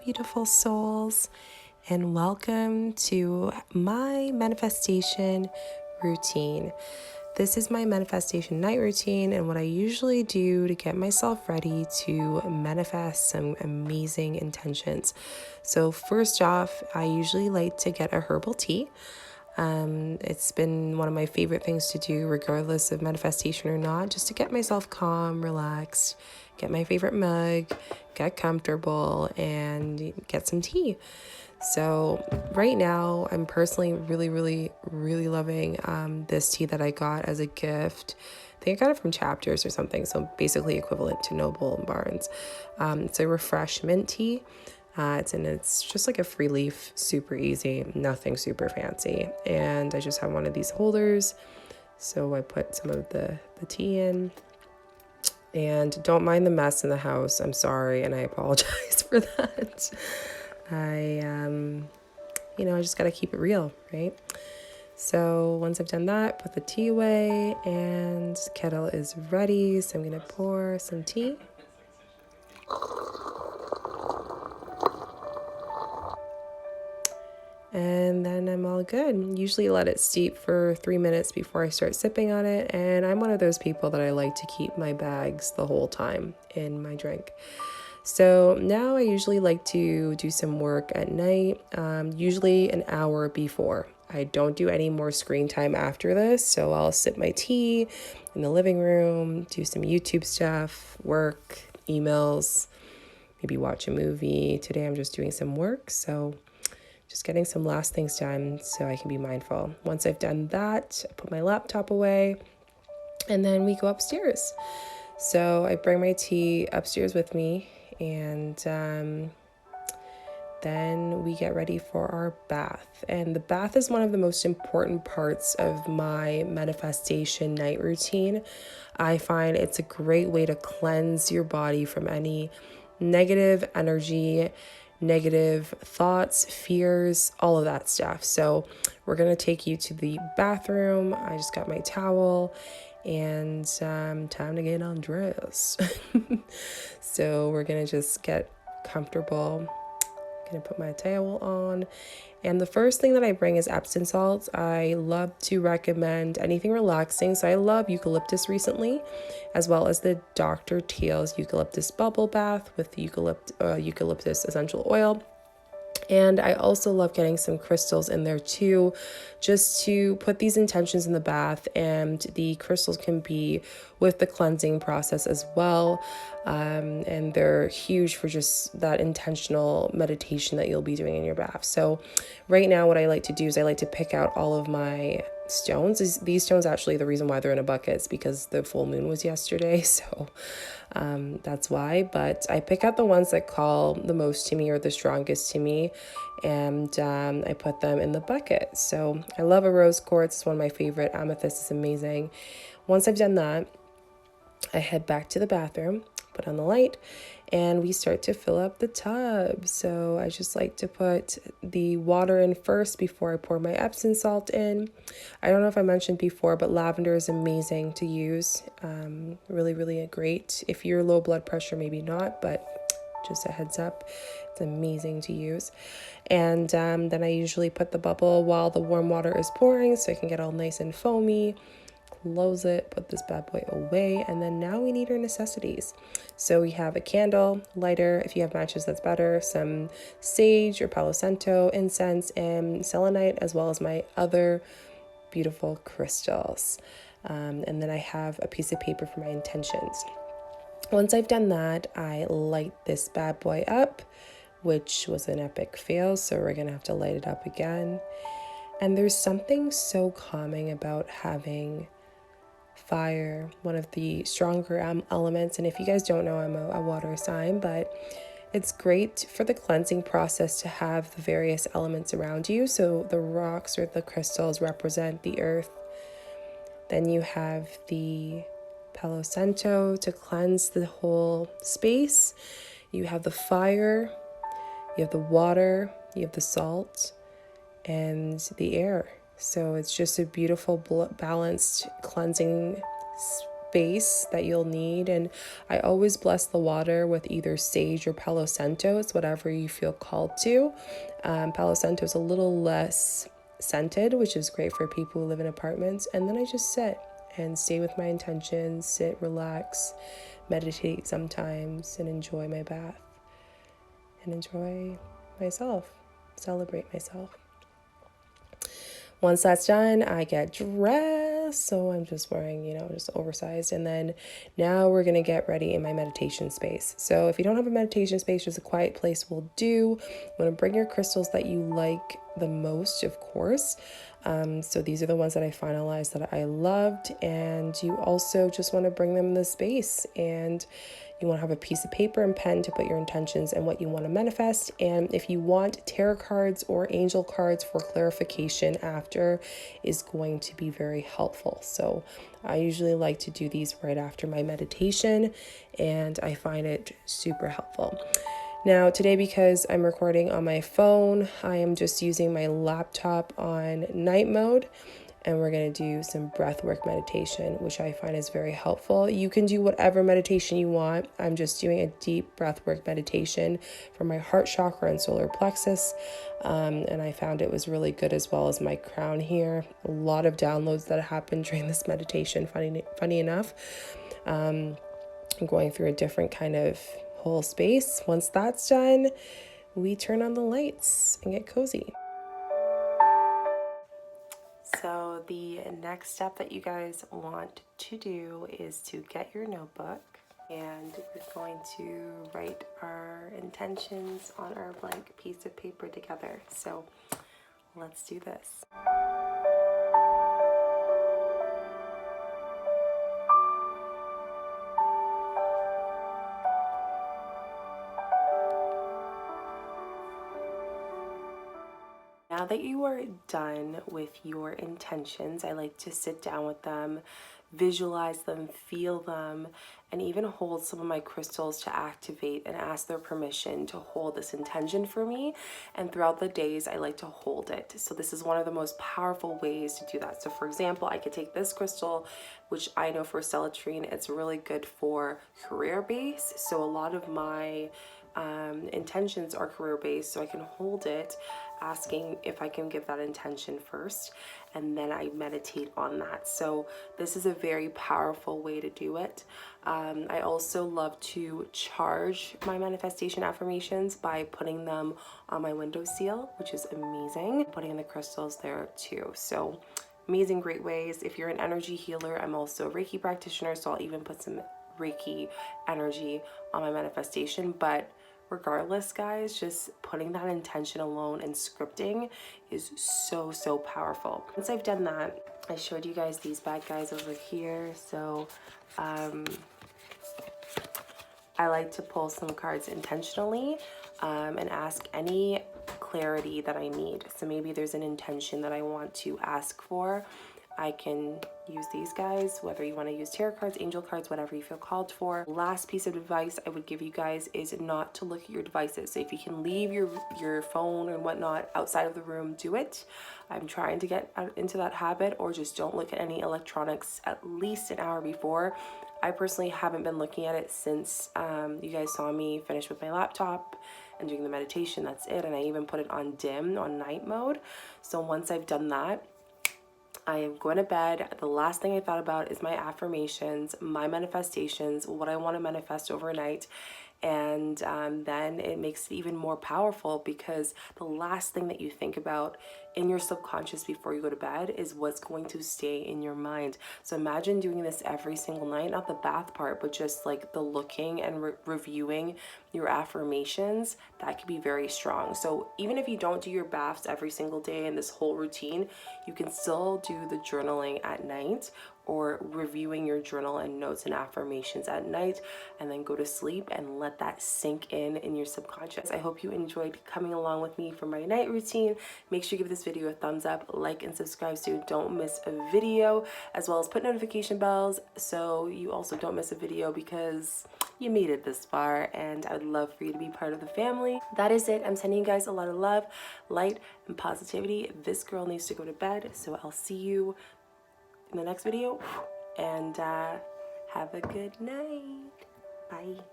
beautiful souls, and welcome to my manifestation routine. This is my manifestation night routine and what I usually do to get myself ready to manifest some amazing intentions. So, first off, I usually like to get a herbal tea. It's been one of my favorite things to do, regardless of manifestation or not, just to get myself calm, relaxed, get my favorite mug, get comfortable, and get some tea. So right now, I'm personally really loving this tea that I got as a gift. I think I got it from Chapters or something, so basically equivalent to Noble and Barnes. It's a refresh mint tea. It's just like a free leaf, super easy, nothing super fancy. And I just have one of these holders. So I put some of the tea in. And don't mind the mess in the house. I'm sorry, and I apologize for that. I just got to keep it real, right? So once I've done that, put the tea away, and kettle is ready. So I'm going to pour some tea. And then I'm all good. Usually let it steep for 3 minutes before I start sipping on it. And I'm one of those people that I like to keep my bags the whole time in my drink. So now I usually like to do some work at night, usually an hour before. I don't do any more screen time after this. So I'll sip my tea in the living room, do some YouTube stuff, work, emails, maybe watch a movie. Today I'm just doing some work. So just getting some last things done so I can be mindful. Once I've done that, I put my laptop away and then we go upstairs. So I bring my tea upstairs with me and then we get ready for our bath. And the bath is one of the most important parts of my manifestation night routine. I find it's a great way to cleanse your body from any negative energy, negative thoughts, fears, all of that stuff. So we're going to take you to the bathroom. I just got my towel and time to get undressed. So we're going to just get comfortable. Going to put my towel on. And the first thing that I bring is Epsom salts. I love to recommend anything relaxing. So I love eucalyptus recently, as well as the Dr. Teal's eucalyptus bubble bath with eucalyptus essential oil. And I also love getting some crystals in there too, just to put these intentions in the bath. And the crystals can be with the cleansing process as well. And they're huge for just that intentional meditation that you'll be doing in your bath. So right now what I like to do is I like to pick out all of my stones. These stones, actually, the reason why they're in a bucket is because the full moon was yesterday. So that's why. But I pick out the ones that call the most to me or the strongest to me, and I put them in the bucket. So I love a rose quartz. It's one of my favorite. Amethyst is amazing. Once I've done that, I head back to the bathroom, put on the light, and we start to fill up the tub. So I just like to put the water in first before I pour my Epsom salt in. I don't know if I mentioned before, but lavender is amazing to use. Really great. If you're low blood pressure, maybe not, but just a heads up, it's amazing to use. And then I usually put the bubble while the warm water is pouring so it can get all nice and foamy. Close it, put this bad boy away, and then now we need our necessities. So we have a candle, lighter, if you have matches that's better, some sage or Palo Santo, incense, and selenite, as well as my other beautiful crystals. And then I have a piece of paper for my intentions. Once I've done that, I light this bad boy up, which was an epic fail, so we're gonna have to light it up again. And there's something so calming about having fire, one of the stronger elements. And if you guys don't know, I'm a water sign, but it's great for the cleansing process to have the various elements around you. So the rocks or the crystals represent the earth. Then you have the Palo Santo to cleanse the whole space. You have the fire, you have the water, you have the salt, and the air. So it's just a beautiful, balanced, cleansing base that you'll need, and I always bless the water with either sage or Palo Santo. It's whatever you feel called to. Palo Santo is a little less scented, which is great for people who live in apartments. And then I just sit and stay with my intentions, sit, relax, meditate sometimes, and enjoy my bath and enjoy myself, celebrate myself. Once that's done, I get dressed. So I'm just wearing, just oversized. And then now we're going to get ready in my meditation space. So if you don't have a meditation space, just a quiet place will do. You want to bring your crystals that you like the most, of course. So these are the ones that I finalized that I loved. And you also just want to bring them in the space, and you want to have a piece of paper and pen to put your intentions and what you want to manifest. And if you want tarot cards or angel cards for clarification after, is going to be very helpful. So I usually like to do these right after my meditation, and I find it super helpful. Now today, because I'm recording on my phone, I am just using my laptop on night mode, and we're going to do some breathwork meditation, which I find is very helpful. You can do whatever meditation you want. I'm just doing a deep breathwork meditation for my heart chakra and solar plexus, and I found it was really good, as well as my crown here. A lot of downloads that happened during this meditation, funny enough. I'm going through a different kind of whole space. Once that's done, we turn on the lights and get cozy. So the next step that you guys want to do is to get your notebook, and we're going to write our intentions on our blank piece of paper together. So let's do this. Now that you are done with your intentions, I like to sit down with them, visualize them, feel them, and even hold some of my crystals to activate and ask their permission to hold this intention for me. And throughout the days, I like to hold it. So this is one of the most powerful ways to do that. So for example, I could take this crystal, which I know for celatrine, it's really good for career base. So a lot of my intentions are career based, so I can hold it, asking if I can give that intention first, and then I meditate on that. So this is a very powerful way to do it. I also love to charge my manifestation affirmations by putting them on my windowsill, which is amazing. Putting in the crystals there too. So amazing, great ways. If you're an energy healer, I'm also a Reiki practitioner, so I'll even put some Reiki energy on my manifestation. But regardless, guys, just putting that intention alone and scripting is so powerful. Once I've done that, I showed you guys these bad guys over here. So I like to pull some cards intentionally and ask any clarity that I need. So maybe there's an intention that I want to ask for. I can use these guys, whether you want to use tarot cards, angel cards, whatever you feel called for. Last piece of advice I would give you guys is not to look at your devices. So if you can leave your phone and whatnot outside of the room, do it. I'm trying to get into that habit, or just don't look at any electronics at least an hour before. I personally haven't been looking at it since you guys saw me finish with my laptop and doing the meditation. That's it. And I even put it on dim, on night mode. So once I've done that, I am going to bed. The last thing I thought about is my affirmations, my manifestations, what I want to manifest overnight. And then it makes it even more powerful, because the last thing that you think about in your subconscious before you go to bed is what's going to stay in your mind. So imagine doing this every single night, not the bath part, but just like the looking and reviewing your affirmations. That could be very strong. So even if you don't do your baths every single day in this whole routine, you can still do the journaling at night, or reviewing your journal and notes and affirmations at night, and then go to sleep and let that sink in your subconscious. I hope you enjoyed coming along with me for my night routine. Make sure you give this video a thumbs up, like and subscribe so you don't miss a video, as well as put notification bells so you also don't miss a video, because you made it this far and I would love for you to be part of the family. That is it. I'm sending you guys a lot of love, light, and positivity. This girl needs to go to bed, so I'll see you in the next video, and Have a good night. Bye.